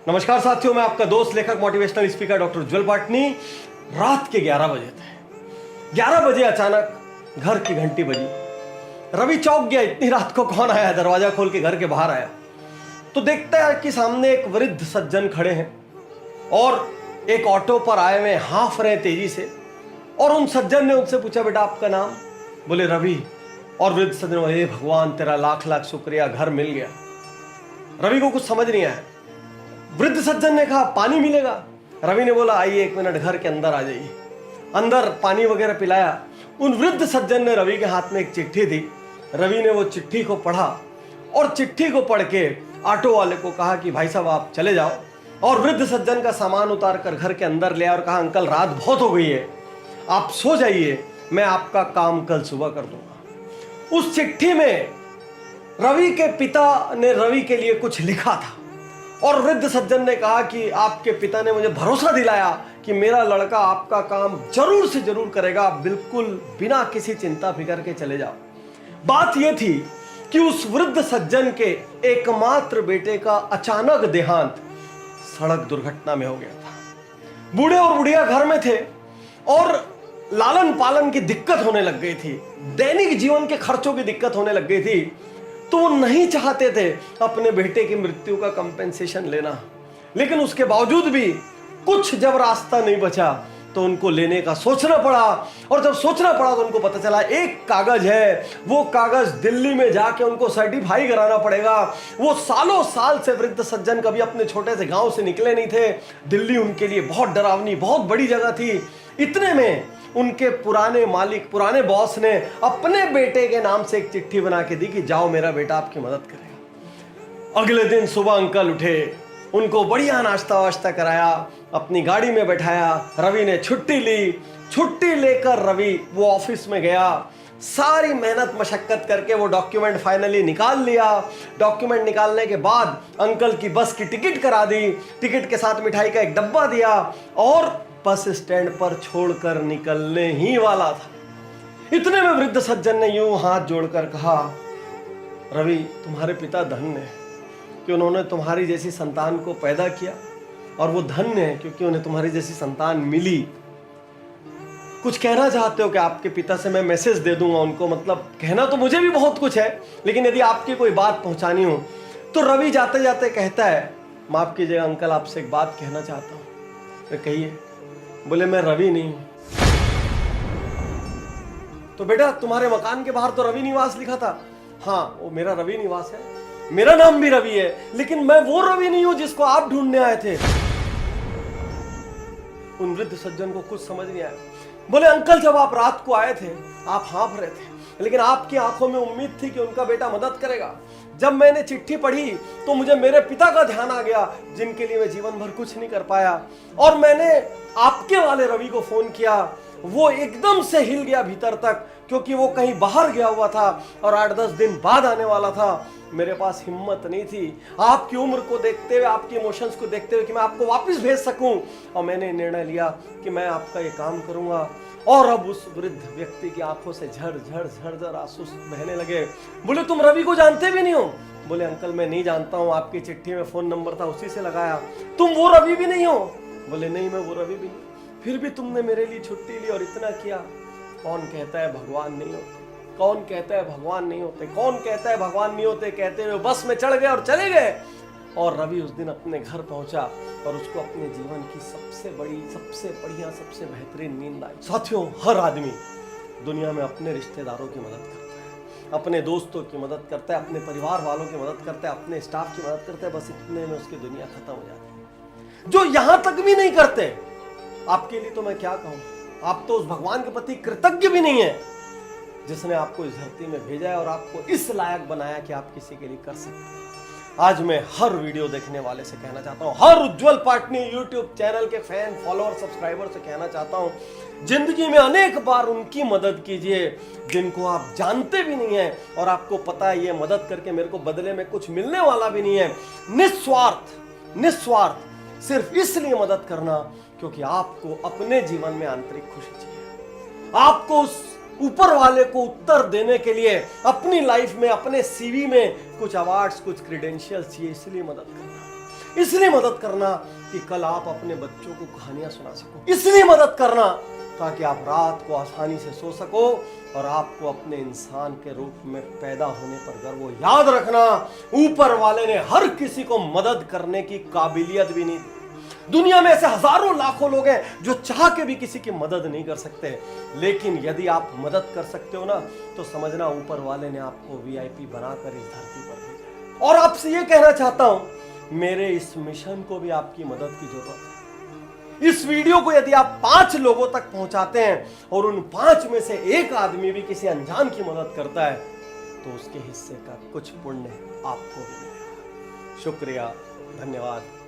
नमस्कार साथियों, मैं आपका दोस्त लेखक मोटिवेशनल स्पीकर डॉक्टर उज्जवल पाटनी। रात के 11 बजे थे। 11 बजे अचानक घर की घंटी बजी। रवि चौंक गया, इतनी रात को कौन आया। दरवाजा खोल के घर के बाहर आया तो देखता है कि सामने एक वृद्ध सज्जन खड़े हैं और एक ऑटो पर आए हुए हाँफ रहे तेजी से। और उन सज्जन ने उनसे पूछा, बेटा आपका नाम? बोले रवि। और वृद्ध सज्जन बोले, हे भगवान तेरा लाख लाख शुक्रिया, घर मिल गया। रवि को कुछ समझ नहीं आया। वृद्ध सज्जन ने कहा, पानी मिलेगा? रवि ने बोला, आइए 1 मिनट घर के अंदर आ जाइए। अंदर पानी वगैरह पिलाया। उन वृद्ध सज्जन ने रवि के हाथ में एक चिट्ठी दी। रवि ने वो चिट्ठी को पढ़ा और चिट्ठी को पढ़ के ऑटो वाले को कहा कि भाई साहब आप चले जाओ। और वृद्ध सज्जन का सामान उतार कर घर के अंदर ले आया और कहा, अंकल रात बहुत हो गई है, आप सो जाइए, मैं आपका काम कल सुबह कर दूंगा। उस चिट्ठी में रवि के पिता ने रवि के लिए कुछ लिखा था और वृद्ध सज्जन ने कहा कि आपके पिता ने मुझे भरोसा दिलाया कि मेरा लड़का आपका काम जरूर से जरूर करेगा, आप बिल्कुल बिना किसी चिंता फिकर के चले जाओ। बात यह थी कि उस वृद्ध सज्जन के एकमात्र बेटे का अचानक देहांत सड़क दुर्घटना में हो गया था। बूढ़े और बुढ़िया घर में थे और लालन पालन की दिक्कत होने लग गई थी, दैनिक जीवन के खर्चों की दिक्कत होने लग गई थी। तो वो नहीं चाहते थे अपने बेटे की मृत्यु का कंपेंसेशन लेना, लेकिन उसके बावजूद भी कुछ जब रास्ता नहीं बचा तो उनको लेने का सोचना पड़ा। और जब सोचना पड़ा तो उनको पता चला एक कागज है, वो कागज दिल्ली में जाके उनको सर्टिफाई कराना पड़ेगा। वो सालों साल से वृद्ध सज्जन कभी अपने छोटे से गांव से निकले नहीं थे। दिल्ली उनके लिए बहुत डरावनी, बहुत बड़ी जगह थी। इतने में उनके पुराने मालिक, पुराने बॉस ने अपने बेटे के नाम से एक चिट्ठी बना के दी कि जाओ मेरा बेटा आपकी मदद करेगा। अगले दिन सुबह अंकल उठे, उनको बढ़िया नाश्ता वाश्ता कराया, अपनी गाड़ी में बैठाया। रवि ने छुट्टी ली। छुट्टी लेकर रवि वो ऑफिस में गया। सारी मेहनत मशक्कत करके वो डॉक्यूमेंट फाइनली निकाल लिया। डॉक्यूमेंट निकालने के बाद अंकल की बस की टिकट करा दी। टिकट के साथ मिठाई का एक डब्बा दिया और बस स्टैंड पर छोड़कर निकलने ही वाला था। इतने में वृद्ध सज्जन ने यूं हाथ जोड़कर कहा, रवि तुम्हारे पिता धन्य है कि उन्होंने तुम्हारी जैसी संतान को पैदा किया, और वो धन्य है क्योंकि उन्हें तुम्हारी जैसी संतान मिली। कुछ कहना चाहते हो कि आपके पिता से मैं मैसेज दे दूंगा उनको? मतलब कहना तो मुझे भी बहुत कुछ है, लेकिन यदि आपकी कोई बात पहुंचानी हो तो रवि जाते जाते कहता है, माफ कीजिएगा अंकल, आपसे एक बात कहना चाहता हूं। तो कहिए। बोले मैं रवि नहीं हूं। तो बेटा तुम्हारे मकान के बाहर तो रवि निवास लिखा था। हाँ वो मेरा रवि निवास है, मेरा नाम भी रवि है, लेकिन मैं वो रवि नहीं हूं जिसको आप ढूंढने आए थे। उन वृद्ध सज्जन को कुछ समझ नहीं आया। बोले अंकल जब आप रात को आए थे आप हाँफ रहे थे, लेकिन आपकी आंखों में उम्मीद थी कि उनका बेटा मदद करेगा। जब मैंने चिट्ठी पढ़ी तो मुझे मेरे पिता का ध्यान आ गया, जिनके लिए मैं जीवन भर कुछ नहीं कर पाया। और मैंने आपके वाले रवि को फोन किया। वो एकदम से हिल गया भीतर तक, क्योंकि वो कहीं बाहर गया हुआ था और 8-10 दिन बाद आने वाला था। मेरे पास हिम्मत नहीं थी आपकी उम्र को देखते हुए, आपके इमोशंस को देखते हुए कि मैं आपको वापस भेज सकूं। और मैंने निर्णय लिया कि मैं आपका ये काम करूंगा। और अब उस वृद्ध व्यक्ति की आंखों से झर झर झर झर आंसू बहने लगे। बोले तुम रवि को जानते भी नहीं हो? बोले अंकल मैं नहीं जानता हूं, आपकी चिट्ठी में फोन नंबर था उसी से लगाया। तुम वो रवि भी नहीं हो? बोले नहीं मैं वो रवि भी नहीं। फिर भी तुमने मेरे लिए छुट्टी ली और इतना किया। कौन कहता है भगवान नहीं होते? कौन कहता है भगवान नहीं होते? कौन कहता है भगवान नहीं होते? कहते हुए बस में चढ़ गए और चले गए। और रवि उस दिन अपने घर पहुंचा और उसको अपने जीवन की सबसे बड़ी, सबसे बढ़िया, सबसे बेहतरीन नींद आई। साथियों हर आदमी दुनिया में अपने रिश्तेदारों की मदद करता है, अपने दोस्तों की मदद करता है, अपने परिवार वालों की मदद करता है, अपने स्टाफ की मदद करता है। बस इतने में उसकी दुनिया खत्म हो जाती है। जो यहां तक भी नहीं करते, आपके लिए तो मैं क्या कहूं, आप तो उस भगवान के प्रति कृतज्ञ भी नहीं है जिसने आपको इस धरती में भेजा है और आपको इस लायक बनाया कि आप किसी के लिए कर सकते हैं। आज मैं हर वीडियो देखने वाले से कहना चाहता हूं, हर उज्जवल पाटनी यूट्यूब चैनल के फैन, फॉलोअर, सब्सक्राइबर से कहना चाहता हूं, जिंदगी में अनेक बार उनकी मदद कीजिए जिनको आप जानते भी नहीं है और आपको पता है ये मदद करके मेरे को बदले में कुछ मिलने वाला भी नहीं है। निस्वार्थ, निस्वार्थ सिर्फ इसलिए मदद करना क्योंकि आपको अपने जीवन में आंतरिक खुशी चाहिए। आपको उस ऊपर वाले को उत्तर देने के लिए अपनी लाइफ में, अपने सीवी में कुछ अवार्ड्स, कुछ क्रेडेंशियल्स चाहिए, इसलिए मदद करना। इसलिए मदद करना कि कल आप अपने बच्चों को कहानियां सुना सको, इसलिए मदद करना ताकि आप रात को आसानी से सो सको और आपको अपने इंसान के रूप में पैदा होने पर गर्व हो। याद रखना, ऊपर वाले ने हर किसी को मदद करने की काबिलियत भी नहीं दी। दुनिया में ऐसे हजारों लाखों लोग हैं जो चाह के भी किसी की मदद नहीं कर सकते, लेकिन यदि आप मदद कर सकते हो ना, तो समझना ऊपर वाले ने आपको वीआईपी बनाकर इस धरती पर भेजा। और आपसे ये कहना चाहता हूं, मेरे इस मिशन को भी आपकी मदद की जरूरत है। इस वीडियो को यदि आप 5 लोगों तक पहुंचाते हैं और उन 5 में से एक आदमी भी किसी अनजान की मदद करता है, तो उसके हिस्से का कुछ पुण्य आपको भी मिलेगा। शुक्रिया, धन्यवाद।